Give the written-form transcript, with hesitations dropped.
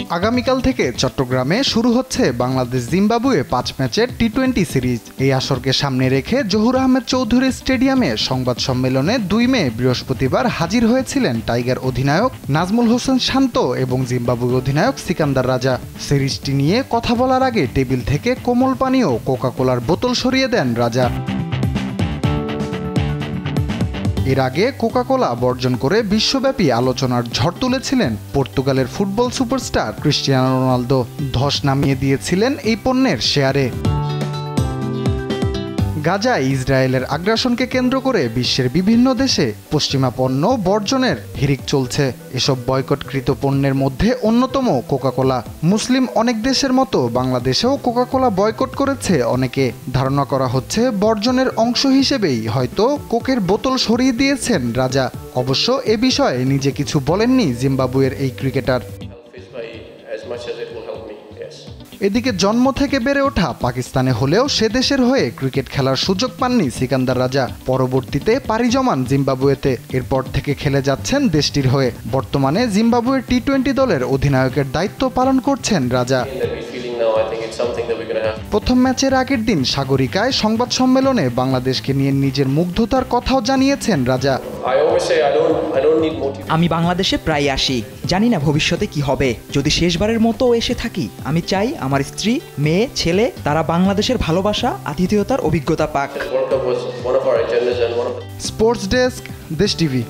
আগামীকাল থেকে চট্টগ্রামে শুরু হচ্ছে বাংলাদেশ জিম্বাবুয়ে 5 ম্যাচের টি-20 সিরিজ। এই আসরকে সামনে রেখে জহুর আহমেদ চৌধুরী স্টেডিয়ামে সংবাদ সম্মেলনে 2 মে বৃহস্পতিবার হাজির হয়েছিলেন টাইগার অধিনায়ক নাজমুল হোসেন শান্ত এবং জিম্বাবুয়ে অধিনায়ক সিকান্দার রাজা। সিরিজটি নিয়ে কথা বলার আগে টেবিল থেকে কোমল পানীয় কোকা-কোলার বোতল সরিয়ে দেন রাজা। এর আগে কোকা-কোলা বর্জন করে বিশ্বব্যাপী আলোচনার ঝড় তুলেছিলেন পর্তুগালের ফুটবল সুপারস্টার ক্রিস্টিয়ানো রোনালদো। ধস নামিয়ে দিয়েছিলেন এই পণ্যের শেয়ারে। গাজায় ইসরায়েলের আগ্রাসনকে কেন্দ্র করে বিশ্বের বিভিন্ন দেশে পশ্চিমা পণ্য বর্জনের হিড়িক চলছে। এসব বয়কটকৃত পণ্যের মধ্যে অন্যতম কোকা-কোলা। মুসলিম অনেক দেশের মতো বাংলাদেশেও কোকা-কোলা বয়কট করেছে অনেকে। ধারণা করা হচ্ছে বর্জনের অংশ হিসেবেই হয়তো কোকের বোতল সরিয়ে দিয়েছেন রাজা। অবশ্য এ বিষয়ে নিজে কিছু বলেননি জিম্বাবুয়ের এই ক্রিকেটার। এদিকে জন্ম থেকে বেড়ে ওঠা পাকিস্তানে হলেও সে দেশের হয়ে ক্রিকেট খেলার সুযোগ পাননি সিকান্দার রাজা। পরবর্তীতে পাড়ি জমান জিম্বাবুয়েতে। এরপর থেকে খেলে যাচ্ছেন দেশটির হয়ে। বর্তমানে জিম্বাবুয়ের টি-20 দলের অধিনায়কের দায়িত্ব পালন করছেন রাজা। প্রথম ম্যাচের আগের দিন সাগরিকায় সংবাদ সম্মেলনে বাংলাদেশকে নিয়ে নিজের মুগ্ধতার কথাও জানিয়েছেন রাজা। আমি বাংলাদেশে প্রায় আসি, জানি না ভবিষ্যতে কি হবে। যদি শেষবারের মতো এসে থাকি, আমি চাই আমার স্ত্রী, মেয়ে, ছেলে তারা বাংলাদেশের ভালোবাসা, আতিথেয়তার অভিজ্ঞতা পাক। স্পোর্টস ডেস্ক, দেশ টিভি।